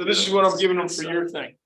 So this is what I'm giving them for your thing.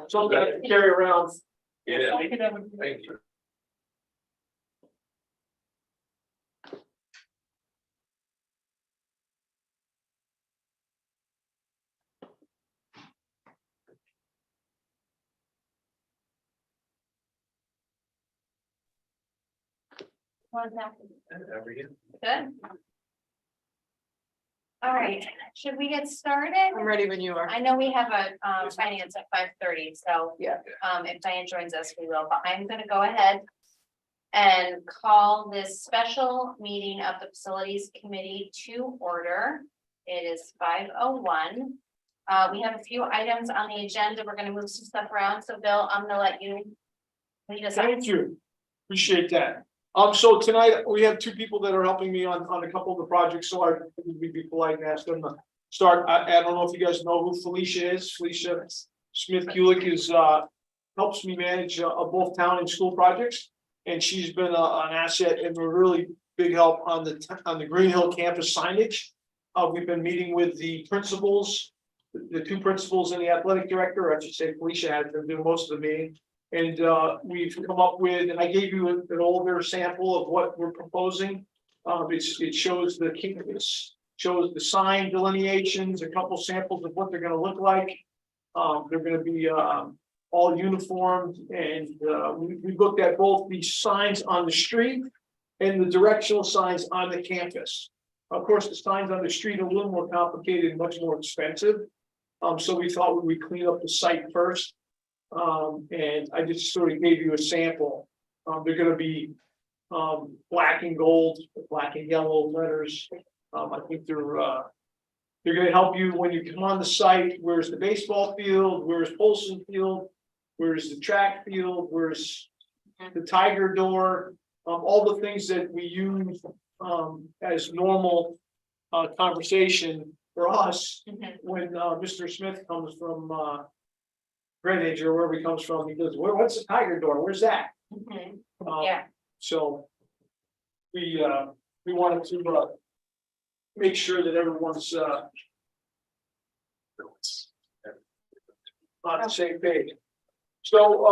So I'm gonna carry around. Yeah. I can have a- Thank you. Good. All right, should we get started? I'm ready when you are. I know we have a finance at 5:30, so. Yeah. If Diane joins us, we will, but I'm gonna go ahead. And call this special meeting of the Facilities Committee to order. It is 5:01. We have a few items on the agenda. We're gonna move some stuff around, so Bill, I'm gonna let you. Lead us. Thank you, appreciate that. So tonight, we have two people that are helping me on a couple of the projects, so I would be polite and ask them to start. I don't know if you guys know who Felicia is. Felicia Smith Kulik is, helps me manage both town and school projects. And she's been an asset and a really big help on the Green Hill campus signage. We've been meeting with the principals, the two principals and the athletic director, I should say Felicia has been doing most of the meeting. And we've come up with, and I gave you an older sample of what we're proposing. It shows the campus, shows the sign delineations, a couple samples of what they're gonna look like. They're gonna be all uniformed, and we looked at both the signs on the street and the directional signs on the campus. Of course, the signs on the street are a little more complicated and much more expensive. So we thought we would clean up the site first. And I just sort of gave you a sample. They're gonna be black and gold, black and yellow letters. I think they're gonna help you when you come on the site. Where's the baseball field? Where's Polson Field? Where's the track field? Where's the Tiger door? All the things that we use as normal conversation for us when Mr. Smith comes from Greenwich or wherever he comes from. He goes, what's the Tiger door? Where's that? Yeah. So we wanted to make sure that everyone's on the same page. So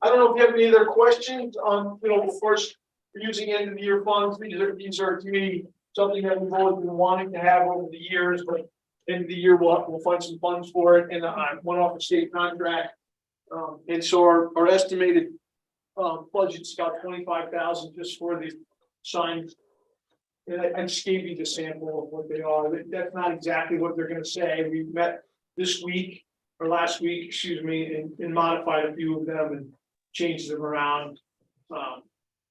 I don't know if you have any other questions on, of course, we're using end of the year funds. These are to me something that we've always been wanting to have over the years, but end of the year we'll find some funds for it, and went off a state contract. And so our estimated budget's about 25,000 just for the signs. And I just gave you the sample of what they are. That's not exactly what they're gonna say. We met this week or last week, excuse me, and modified a few of them and changed them around.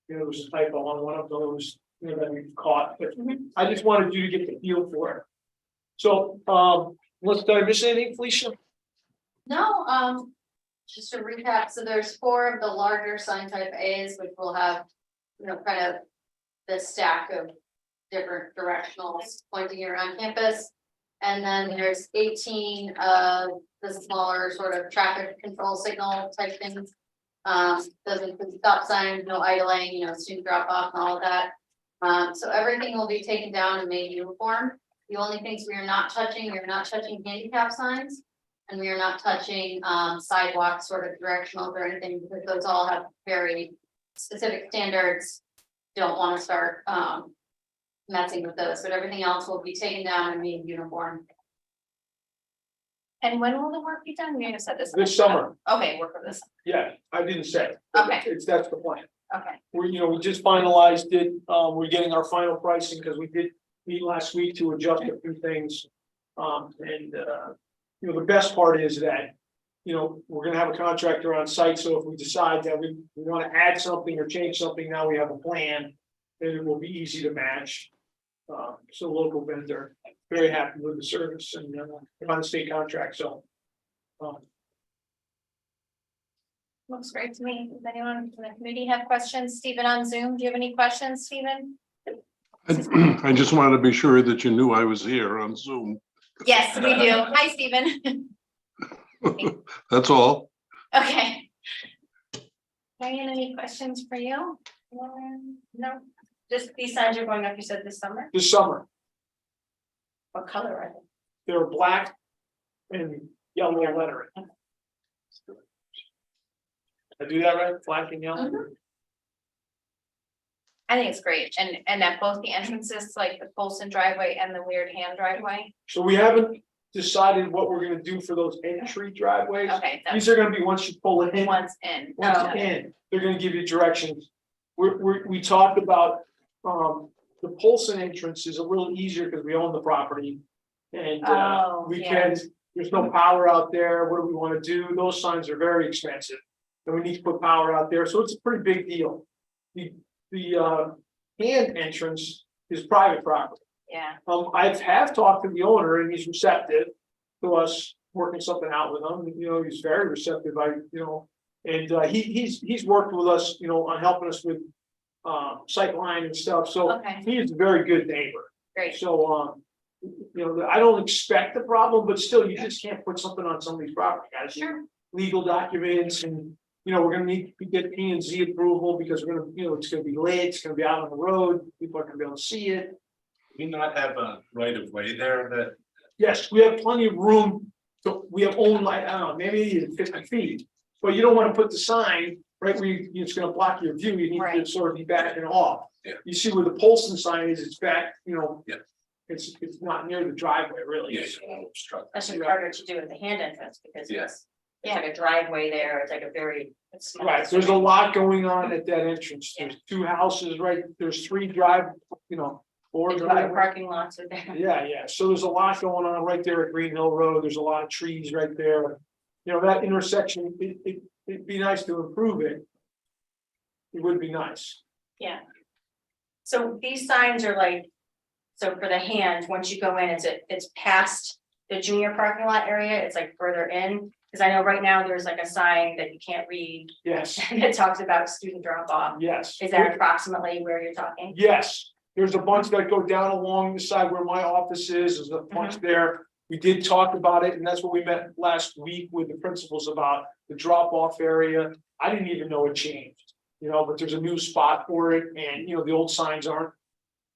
There was a typo on one of those, that we caught, but I just wanted you to get the feel for it. So, did I miss anything, Felicia? No, just to recap, so there's 4 of the larger sign type A's, which will have, kind of the stack of different directionals pointing around campus. And then there's 18 of the smaller sort of traffic control signal type things. Doesn't include stop signs, no idling, student drop off and all of that. So everything will be taken down and made uniform. The only things we are not touching handicap signs. And we are not touching sidewalk sort of directionals or anything, because those all have very specific standards. Don't want to start messing with those, but everything else will be taken down and made uniform. And when will the work be done? You said this. This summer, Okay, work for this, yeah, I didn't say. Okay. That's the plan. okay, We just finalized it, we're getting our final pricing, because we did meet last week to adjust a few things. The best part is that, we're gonna have a contractor on site, so if we decide that we wanna add something or change something, now we have a plan. And it will be easy to match. So local vendor, very happy with the service and, on the state contract, so. looks great to me. Does anyone from the committee have questions? Stephen on Zoom, do you have any questions, Stephen? I just wanted to be sure that you knew I was here on Zoom. Yes, we do. Hi, Stephen. That's all. Okay. Diane, any questions for you? No, just these signs are going up, you said this summer? This summer, What color are they? they're black and yellow lettering. I do that right? Black and yellow? Mhm. I think it's great, and at both the entrances, like the Polson driveway and the Weird Hand driveway. So we haven't decided what we're gonna do for those entry driveways. Okay, that's These are gonna be once you pull it in. one's in. Once Oh, in, they're gonna give you directions. We talked about, the Polson entrance is a little easier because we own the property. And, Oh, we yeah. can, there's no power out there. What do we wanna do? Those signs are very expensive. And we need to put power out there, so it's a pretty big deal. The hand entrance is private property. Yeah, I have talked to the owner and he's receptive to us working something out with him. He's very receptive. And he's worked with us, on helping us with sightline and stuff. So okay, he is a very good neighbor. great. So, I don't expect a problem, but still, you just can't put something on somebody's property. Guys. Sure. Legal documents and, we're gonna need to get P and Z approval because we're gonna, it's gonna be lit, it's gonna be out on the road, people are gonna be able to see it. Do you not have a right of way there that, Yes, we have plenty of room, so we have only, I don't know, maybe 50 feet. But you don't wanna put the sign right where it's gonna block your view, you need to Right. sort of be backing off. Yeah. You see where the Polson sign is, it's back, Yeah. it's not near the driveway, really. yeah, you don't obstruct? That's just harder to do with the hand entrance because Yes. it's like a driveway there, it's like a very. it's small. Right, there's a lot going on at that entrance, there's two houses, right, there's three four There's other driveways. parking lots are there. Yeah, so there's a lot going on right there at Green Hill Road, there's a lot of trees right there. That intersection, it'd be nice to improve it. It would be nice. Yeah. So these signs are like, so for the hand, once you go in, it's past the junior parking lot area, it's like further in. Cause I know right now there's like a sign that you can't read Yes, that talks about student drop off. yes. Is that approximately where you're talking? Yes, there's a bunch that go down along the side where my office is, there's a bunch there. We did talk about it, and that's what we met last week with the principals about the drop-off area. I didn't even know it changed, but there's a new spot for it, and, the old signs aren't.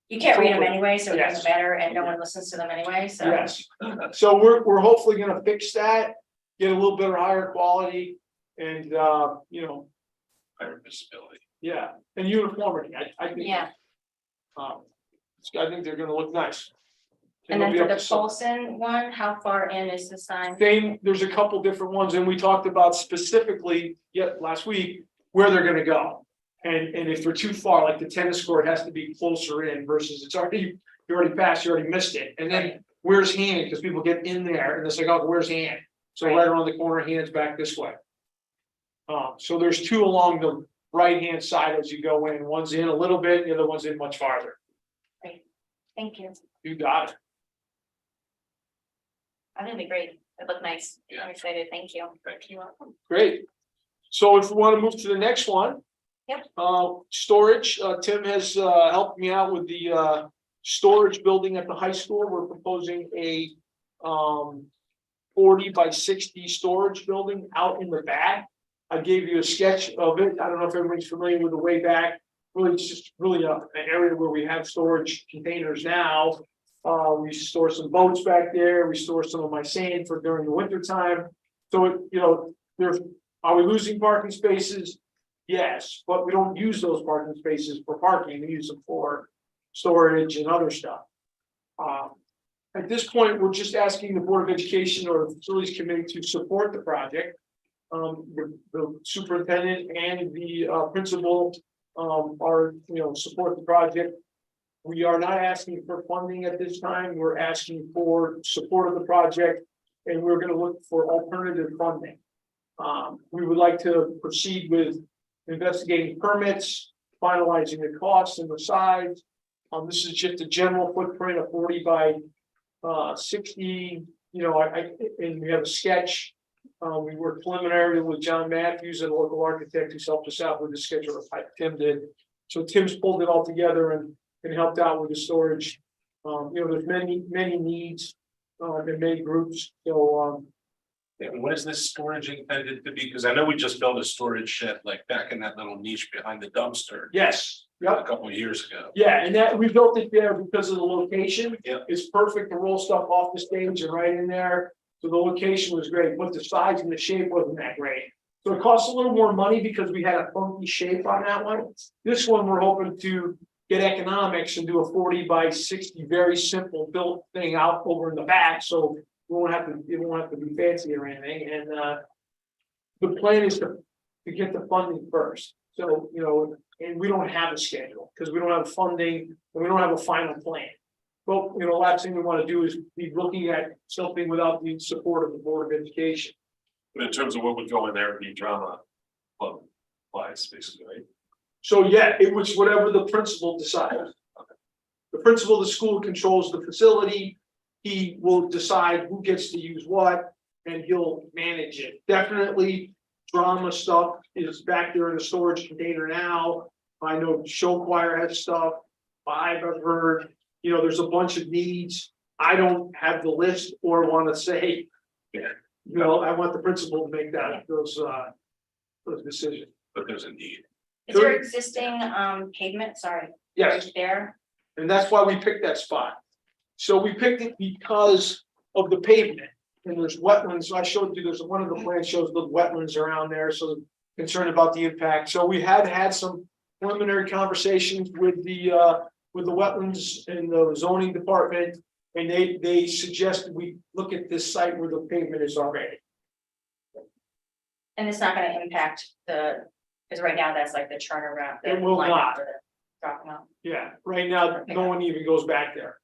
You can't read them anyway, so it Yes. doesn't matter and no one listens to them anyway, so. Yes, so we're hopefully gonna fix that, get a little bit higher quality, and, Higher visibility. yeah, and uniformity, I think. Yeah. I think they're gonna look nice. And then they'll for be the up to some- Polson one, how far in is the sign? There's a couple different ones, and we talked about specifically, last week, where they're gonna go. And if they're too far, like the tennis court has to be closer in versus you already passed, you already missed it. And then where's hand? Because people get in there and it's like, oh, where's hand? So right around the corner, hands back this way. So there's two along the right-hand side as you go in. One's in a little bit, the other one's in much farther. Thank you. You got it. I think it'd be great. It looked nice. Yeah. I'm excited. Thank you. Thank you. Great. So if we want to move to the next one. Yep. Storage, Tim has helped me out with the storage building at the high school. We're proposing a 40 by 60 storage building out in the back. I gave you a sketch of it. I don't know if everybody's familiar with the way back. Really, it's just really an area where we have storage containers now. We store some boats back there. We store some of my sand for during the winter time. So, are we losing parking spaces? Yes, but we don't use those parking spaces for parking. We use them for storage and other stuff. At this point, we're just asking the Board of Education or the Facilities Committee to support the project. The superintendent and the principal are, support the project. We are not asking for funding at this time. We're asking for support of the project, and we're gonna look for alternative funding. We would like to proceed with investigating permits, finalizing the costs and the size. This is just a general footprint of 40 by 60, and we have a sketch. We worked preliminarily with John Matthews, a local architect who's helped us out with the schedule, like Tim did. So Tim's pulled it all together and helped out with the storage. There's many needs in many groups, so And what is this storage intended to be? Because I know we just built a storage shed like back in that little niche behind the dumpster yes, a yep. couple of years ago. Yeah, and that we built it there because of the location. Yep. It's perfect to roll stuff off the stage and right in there. So the location was great, but the size and the shape wasn't that great. So it costs a little more money because we had a funky shape on that one. This one, we're hoping to get economics and do a 40 by 60, very simple built thing out over in the back, so it won't have to be fancy or anything. And the plan is to get the funding first. So, and we don't have a schedule because we don't have funding and we don't have a final plan. But, last thing we want to do is be looking at something without the support of the Board of Education. But in terms of what would go in there, it'd be drama club wise, basically, right? So, yeah, it was whatever the principal decides. The principal of the school controls the facility. He will decide who gets to use what, and he'll manage it. Definitely, drama stuff is back there in the storage container now. I know show choir has stuff. I've heard, there's a bunch of needs. I don't have the list or want to say, I want the principal to make those decisions. But there's a need. Is there existing pavement, sorry, Yes. right there? And that's why we picked that spot. So we picked it because of the pavement. And there's wetlands. I showed you, there's one of the plans shows the wetlands around there, so concerned about the impact. So we have had some preliminary conversations with the wetlands and the zoning department. And they suggested we look at this site where the pavement is already. And it's not gonna impact because right now that's like the turnaround. the It will line not. for the dropping off. Yeah, right now, no one even goes back there.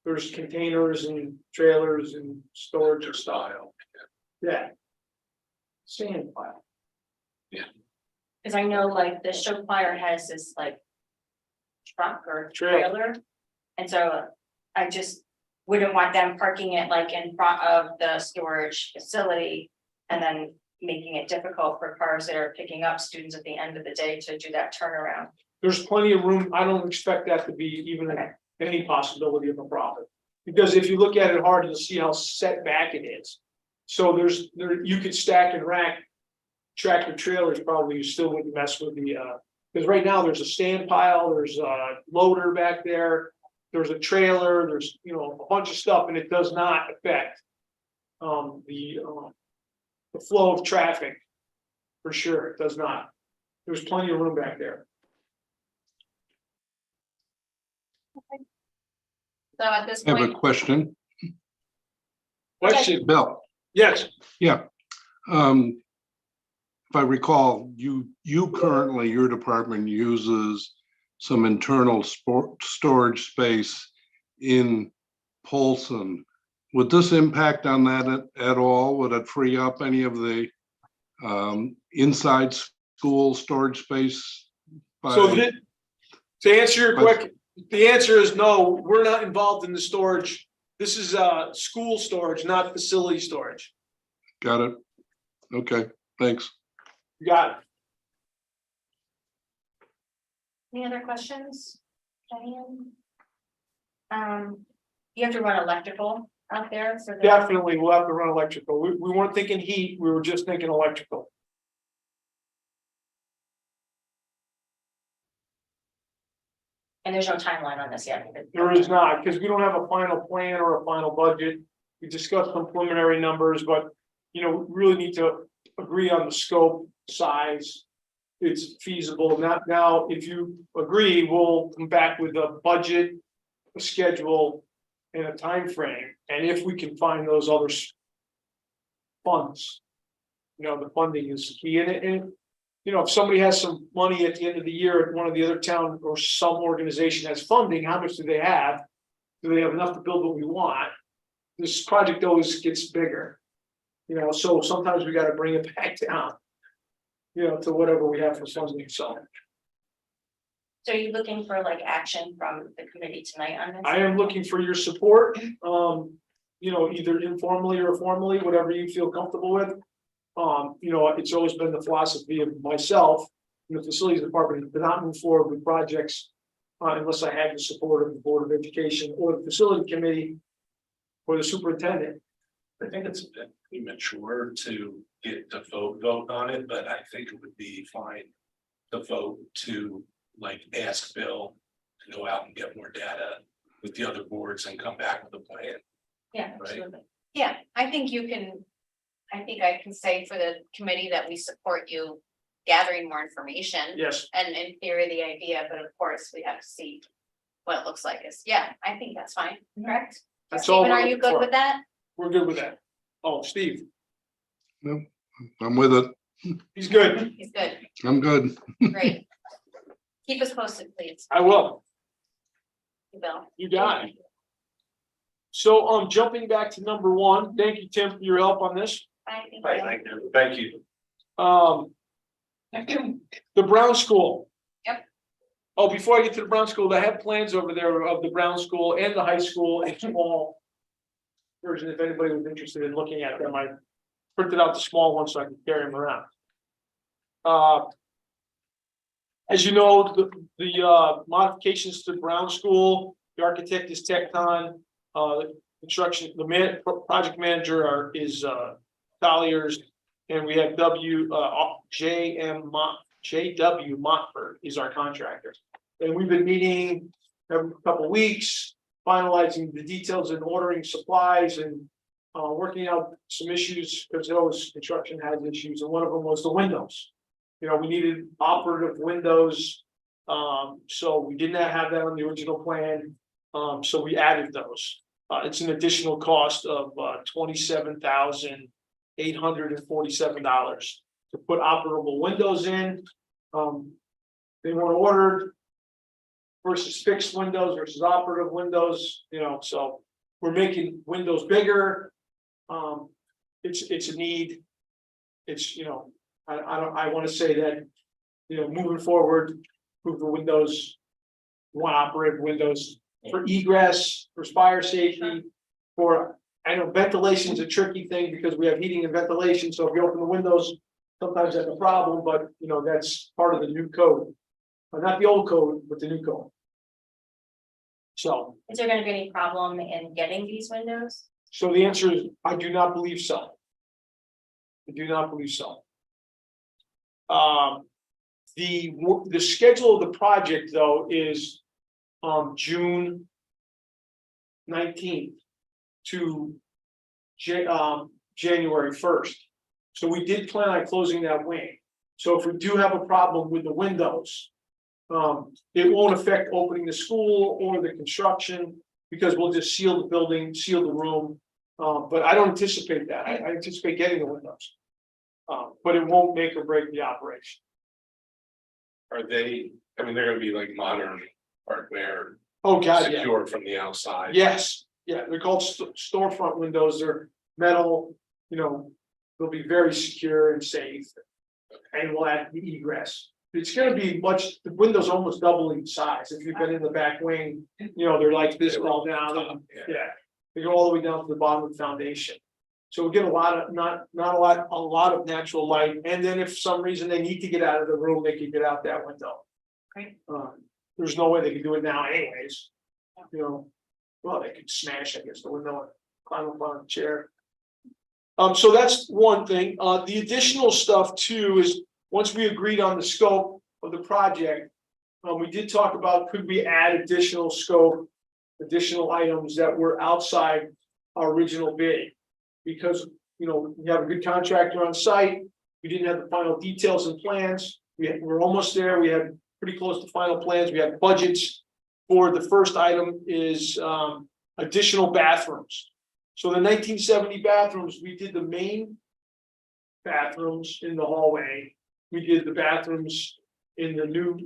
There's containers and trailers and storage and stuff. Yeah. Sand pile. Cause I know like the show choir has this like truck or Trailer. trailer. And so I just wouldn't want them parking it like in front of the storage facility. And then making it difficult for cars that are picking up students at the end of the day to do that turnaround. There's plenty of room. I don't expect that to be even any possibility of a problem. Because if you look at it hard, you'll see how set back it is. So you could stack and rack tractor trailers, probably you still wouldn't mess with the, because right now there's a stand pile, there's a loader back there. There's a trailer, there's, a bunch of stuff, and it does not affect the flow of traffic. For sure, it does not. There's plenty of room back there. So at this I have a point, question. Question, Bill, yes, yeah. If I recall, you currently, your department uses some internal storage space in Polson. Would this impact on that at all? Would it free up any of the inside school storage space? so to answer your question, the answer is no, we're not involved in the storage. This is school storage, not facility storage. Got it. Okay, thanks. You got it. Any other questions? Diane? You have to run electrical out there, so. Definitely, we'll have to run electrical. We weren't thinking heat, we were just thinking electrical. And there's no timeline on this yet. There is not, because we don't have a final plan or a final budget. We discussed some preliminary numbers, but, we really need to agree on the scope, size. It's feasible. Now, if you agree, we'll come back with a budget, a schedule, and a time frame, and if we can find those other funds. You know, the funding is key in it, and, you know, if somebody has some money at the end of the year at one of the other town or some organization has funding, how much do they have? Do they have enough to build what we want? This project always gets bigger. You know, so sometimes we gotta bring it back down. You know, to whatever we have for funding, so. So are you looking for like action from the committee tonight on this? I am looking for your support, you know, either informally or formally, whatever you feel comfortable with. You know, it's always been the philosophy of myself, in the facilities department, to not move forward with projects. Unless I had the support of the Board of Education or the facility committee. Or the superintendent. I think it's a bit premature to get the vote on it, but I think it would be fine. To vote to like ask Bill to go out and get more data with the other boards and come back with a plan. Yeah, Right. absolutely. Yeah, I think you can, I think I can say for the committee that we support you gathering more information. Yes, And in theory, the idea, but of course, we have to see what it looks like is, yeah, I think that's fine, correct? that's all. Stephen, we're are you looking good for. with that? We're good with that. Oh, Steve, I'm with it. he's good. He's good, I'm good. great. Keep us posted, please, I will. Bill. You got it. So, jumping back to number one, thank you, Tim, for your help on this. I think. Thank you. The Brown School. Yep. Oh, before I get to the Brown School, I have plans over there of the Brown School and the high school in small version, if anybody was interested in looking at them. I printed out the small ones so I can carry them around. As you know, the modifications to Brown School, the architect is Tecton, the construction, the project manager is Colliers, and we have JW Montford is our contractor. And we've been meeting every couple of weeks, finalizing the details and ordering supplies and working out some issues, because always construction has issues, and one of them was the windows. You know, we needed operative windows, so we did not have that on the original plan, so we added those. It's an additional cost of $27,847 to put operable windows in. They weren't ordered versus fixed windows versus operative windows, you know, so we're making windows bigger. It's a need. It's, you know, I want to say that, you know, moving forward, move the windows, we want operative windows for egress, for fire safety, for, I know ventilation's a tricky thing because we have heating and ventilation, so if you open the windows, sometimes that's a problem, but you know, that's part of the new code. Not the old code, but the new code. So, Is there gonna be any problem in getting these windows? so the answer is, I do not believe so. I do not believe so. The schedule of the project, though, is June 19th to January 1st. So we did plan on closing that wing. So if we do have a problem with the windows, it won't affect opening the school or the construction, because we'll just seal the building, seal the room. But I don't anticipate that. I anticipate getting the windows. But it won't make or break the operation. Are they, I mean, they're gonna be like modern hardware, Oh, God, yeah. secure from the outside. Yes, yeah, they're called storefront windows. They're metal, you know, they'll be very secure and safe. And we'll add the egress. It's gonna be the windows almost doubling in size. If you've been in the back wing, you know, they're like this all down. And, yeah, they go all the way down to the bottom of the foundation. So we get a lot of, a lot of natural light, and then if for some reason they need to get out of the room, they can get out that window. Great. There's no way they can do it now anyways, you know, well, they could smash, I guess, the window and climb up on a chair. So that's one thing, the additional stuff too is, once we agreed on the scope of the project, we did talk about, could we add additional scope, additional items that were outside our original bid? Because, you know, we have a good contractor on site, we didn't have the final details and plans, we're almost there, we had pretty close to final plans, we have budgets. For the first item is additional bathrooms. So the 1970 bathrooms, we did the main bathrooms in the hallway. We did the bathrooms in the new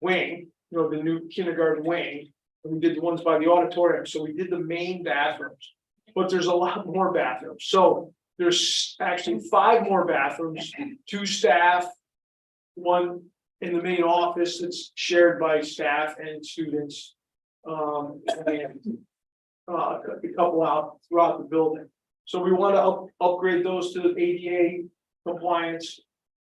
wing, the new kindergarten wing. And we did the ones by the auditorium. So we did the main bathrooms. But there's a lot more bathrooms. So there's actually 5 more bathrooms, 2 staff, 1 in the main office that's shared by staff and students. And a couple out throughout the building. So we want to upgrade those to ADA compliance.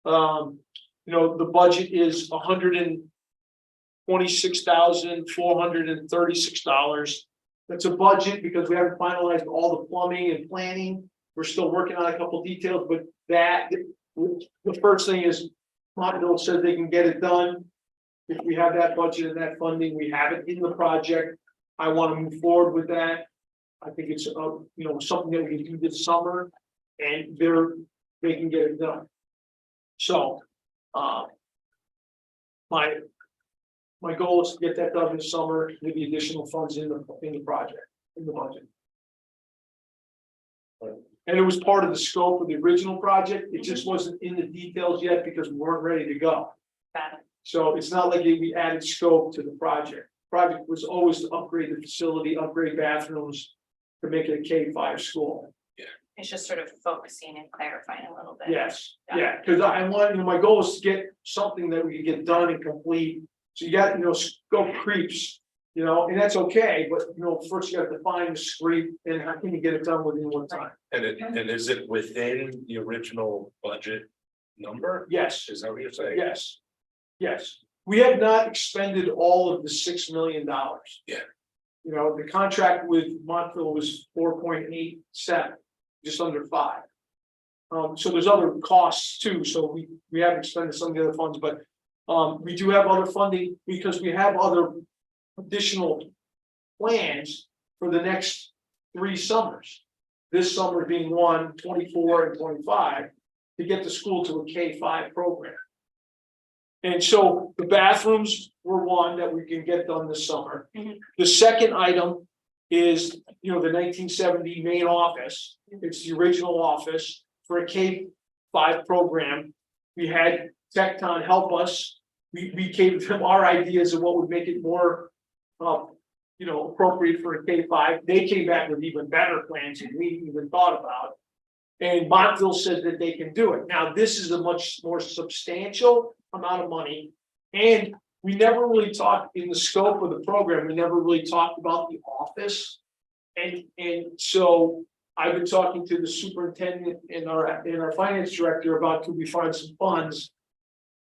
The budget is $126,436. That's a budget because we haven't finalized all the plumbing and planning. We're still working on a couple details, but the first thing is Montville said they can get it done. If we have that budget and that funding, we have it in the project. I want to move forward with that. I think it's something that we can do this summer, and they can get it done. So, my goal is to get that done this summer with the additional funds in the project, in the budget. And it was part of the scope of the original project. It just wasn't in the details yet because we weren't ready to go. Got it. So it's not like we added scope to the project. Project was always to upgrade the facility, upgrade bathrooms to make it a K-5 school. It's just sort of focusing and clarifying a little bit. Yes, yeah, because I want, my goal is to get something that we can get done and complete. So you got, scope creeps, and that's okay, but first you got to define the street and how can you get it done within one time? And is it within the original budget number? Yes, Is that what you're saying? yes, yes. We have not expended all of the $6 million. Yeah. The contract with Montville was 4.87, just under 5. So there's other costs too, so we haven't expended some of the other funds, but we do have other funding because we have other additional plans for the next 3 summers. This summer being 24 and 25, to get the school to a K-5 program. And so the bathrooms were one that we can get done this summer. Mhm. The second item is, the 1970 main office. It's the original office for a K-5 program. We had Tecton help us. We gave them our ideas of what would make it more, appropriate for a K-5. They came back with even better plans than we even thought about. And Montville said that they can do it. Now, this is a much more substantial amount of money. And we never really talked in the scope of the program, we never really talked about the office. And so I've been talking to the superintendent and our finance director about could we find some funds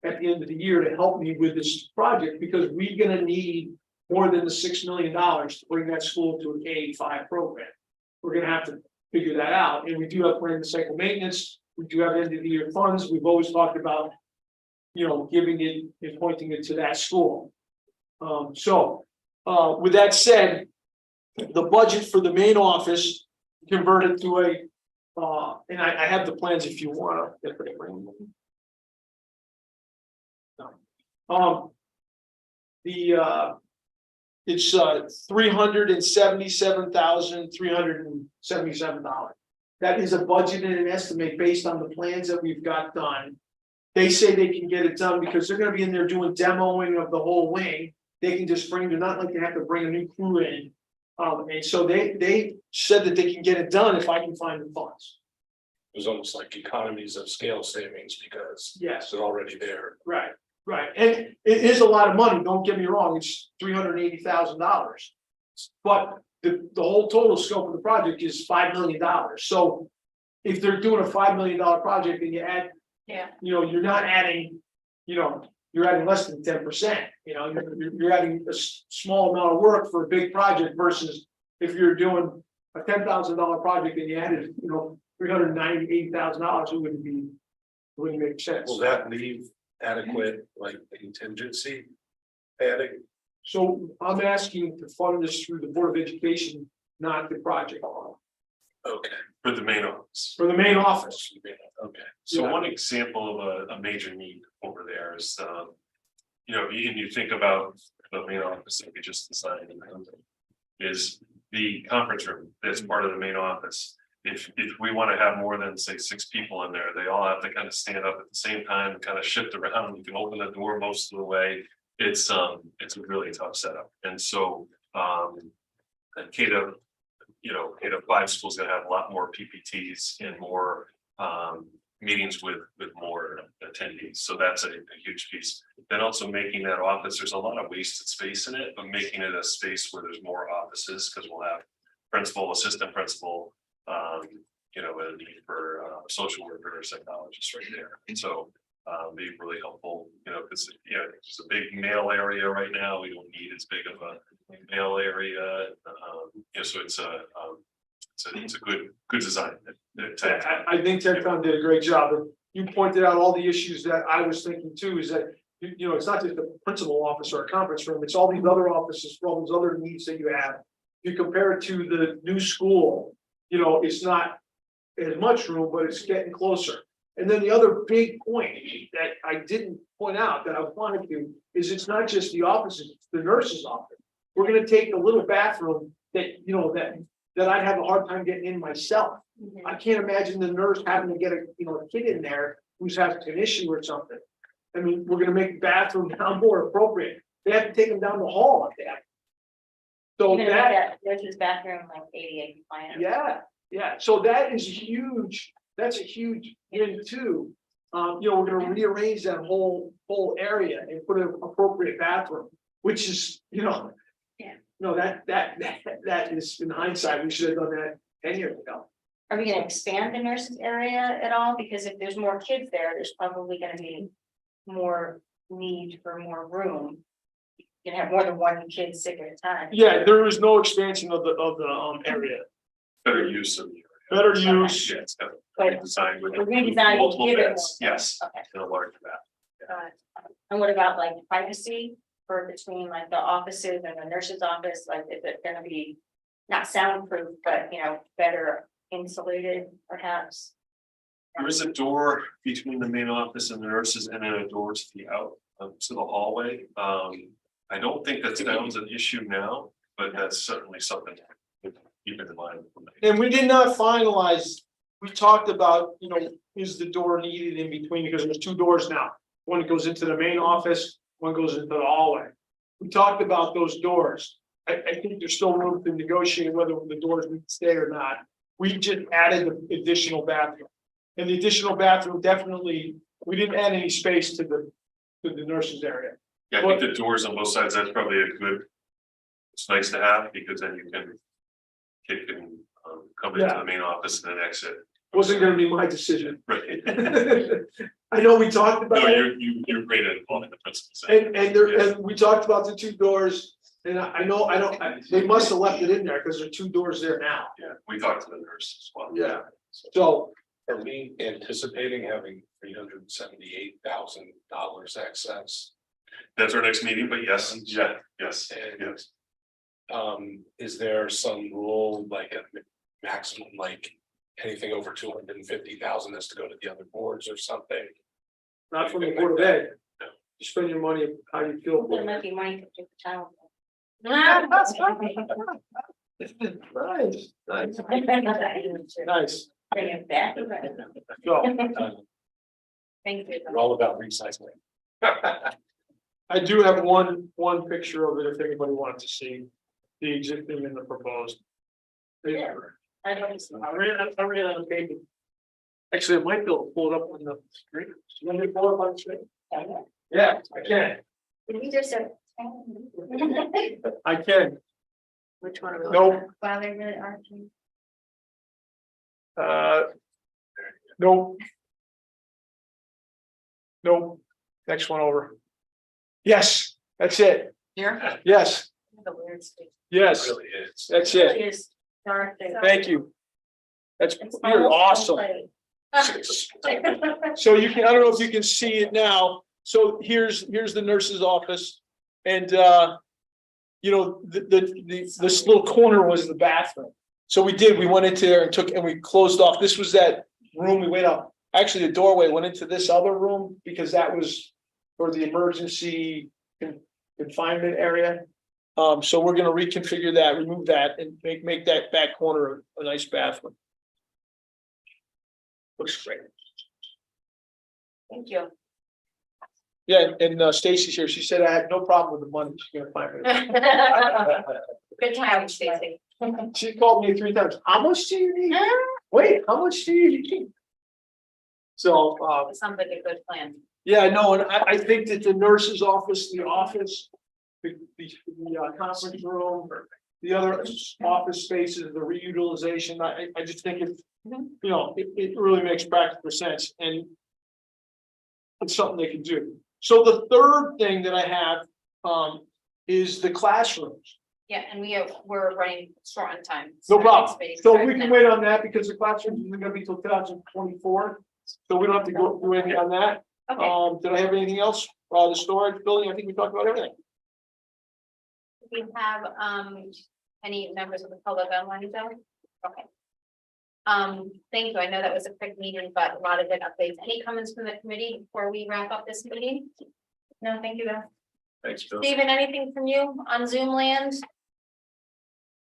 at the end of the year to help me with this project, because we're gonna need more than the $6 million to bring that school to an K-5 program. We're gonna have to figure that out, and we do have planned cycle maintenance, we do have end of the year funds, we've always talked about, giving it and pointing it to that school. With that said, the budget for the main office converted to and I have the plans if you want to. It's $377,377. That is a budget and an estimate based on the plans that we've got done. They say they can get it done because they're gonna be in there doing demoing of the whole wing. They can just they're not like they have to bring a new crew in. And so they said that they can get it done if I can find the funds. It was almost like economies of scale savings because Yes, they're already there. right, and it is a lot of money, don't get me wrong, it's $380,000. But the whole total scope of the project is $5 million, so if they're doing a $5 million project and you add, you're not adding, you're adding less than 10%, you're adding a small amount of work for a big project versus if you're doing a $10,000 project and you added, $398,000, it wouldn't make sense. Will that leave adequate contingency adding? So I'm asking to fund this through the Board of Education, not the project, Okay. For the main office. for the main office. Okay. So Yeah. one example of a major need over there is, and you think about the main office that we just designed, is the conference room that's part of the main office. If we want to have more than, say, 6 people in there, they all have to kind of stand up at the same time and kind of shift around. You can open the door most of the way. It's a really tough setup. And so, and K-5 school is gonna have a lot more PPTs and more, meetings with more attendees. So that's a huge piece. Then also making that office, there's a lot of wasted space in it, but making it a space where there's more offices, because we'll have principal, assistant principal, a need for social worker or psychologist right there. And so be really helpful, because it's a big male area right now. We don't need as big of a male area. So it's a good design. I think Tecton did a great job. And you pointed out all the issues that I was thinking too, is that, it's not just the principal office or a conference room, it's all these other offices for all these other needs that you have. You compare it to the new school, it's not as much room, but it's getting closer. And then the other big point that I didn't point out that I wanted to, is it's not just the offices, it's the nurse's office. We're gonna take a little bathroom that, that I'd have a hard time getting in myself. I can't imagine the nurse having to get a kid in there who's having an issue or something. I mean, we're gonna make the bathroom now more appropriate. They have to take them down the hall like that. So Even if that, there's his bathroom like ADA compliant. yeah, so that is huge. That's a huge win too. We're gonna rearrange that whole area and put an appropriate bathroom, which is, that is in hindsight, we should have done that 10 years ago. Are we gonna expand the nurses area at all? Because if there's more kids there, there's probably gonna be more need for more room. You can have more than one kid sick at a time. Yeah, there is no expansion of the area. Better use of the Better area. use. Yeah, it's got But designed with we're redesigning to multiple give it beds. more. Yes, Okay. in a large bath. And what about like privacy for between like the offices and the nurse's office? Like, is it gonna be not soundproof, but better insulated perhaps? There is a door between the main office and the nurses, and then a door to the to the hallway. I don't think that sounds an issue now, but that's certainly something to keep in mind. And we did not finalize, we talked about, is the door needed in between, because there's 2 doors now. One goes into the main office, one goes into the hallway. We talked about those doors. I think there's still room to negotiate whether the doors need to stay or not. We just added the additional bathroom. And the additional bathroom definitely, we didn't add any space to the nurses area. Yeah, I think the doors on both sides, that's probably it's nice to have, because then kid can come into the main office and then exit. Wasn't gonna be my decision. Right. I know we talked about No, it. you're great at involving the principals. And we talked about the 2 doors, and they must have left it in there because there are 2 doors there now. Yeah, we talked to the nurse as well. Yeah. So, Are we anticipating having $378,000 excess? That's our next meeting, but yes, yes. Is there some rule, like a maximum, like anything over 250,000 has to go to the other boards or something? not from the Board of Ed. You spend your money how you feel. There might be money to take the town. Nice, nice. Bring it back. So, Thank you. We're all about recycling. I do have one picture of it if anybody wanted to see the existing and the proposed. Yeah. I don't. I ran out of paper. Actually, I might be able to pull it up on the screen. You want me to pull it up on the screen? Yeah, I can. Did we just? I can. Which one are we? Nope. Wow, they really are. Nope. Nope. Next one over. Yes, that's it. Here? Yes, The weird space. yes, Really is. that's it. It is dark there. Thank you. That's, It's you're almost awesome. like- So you can, I don't know if you can see it now. So here's the nurse's office. And this little corner was the bathroom. So we went into there and we closed off. This was that room we went up. Actually, the doorway went into this other room because that was for the emergency confinement area. So we're gonna reconfigure that, remove that and make that back corner a nice bathroom. Looks great. Thank you. Yeah, and Stacy's here. She said I had no problem with the money. She's gonna find it. Good time, Stacy. She called me 3 times. How much do you need? Wait, how much do you need? So, Sounds like a good plan. yeah, no, and I think that the nurse's office, the office, the conference room, the other office spaces, the reutilization, I just think it's, you know, it really makes practical sense and it's something they can do. So the third thing that I have, is the classrooms. Yeah, and we're running short on time. No problem. Space So right we can now. wait on that because the classrooms isn't gonna be till 2024. So we don't have to go through anything on that. Okay, Did I have anything else? The storage building, I think we talked about everything. we have, any members of the public online, Joe? Okay. Thank you. I know that was a quick meeting, but a lot of good updates. Any comments from the committee before we wrap up this meeting? No, thank you, Beth. Thanks, Bill. Stephen, anything from you on Zoom land?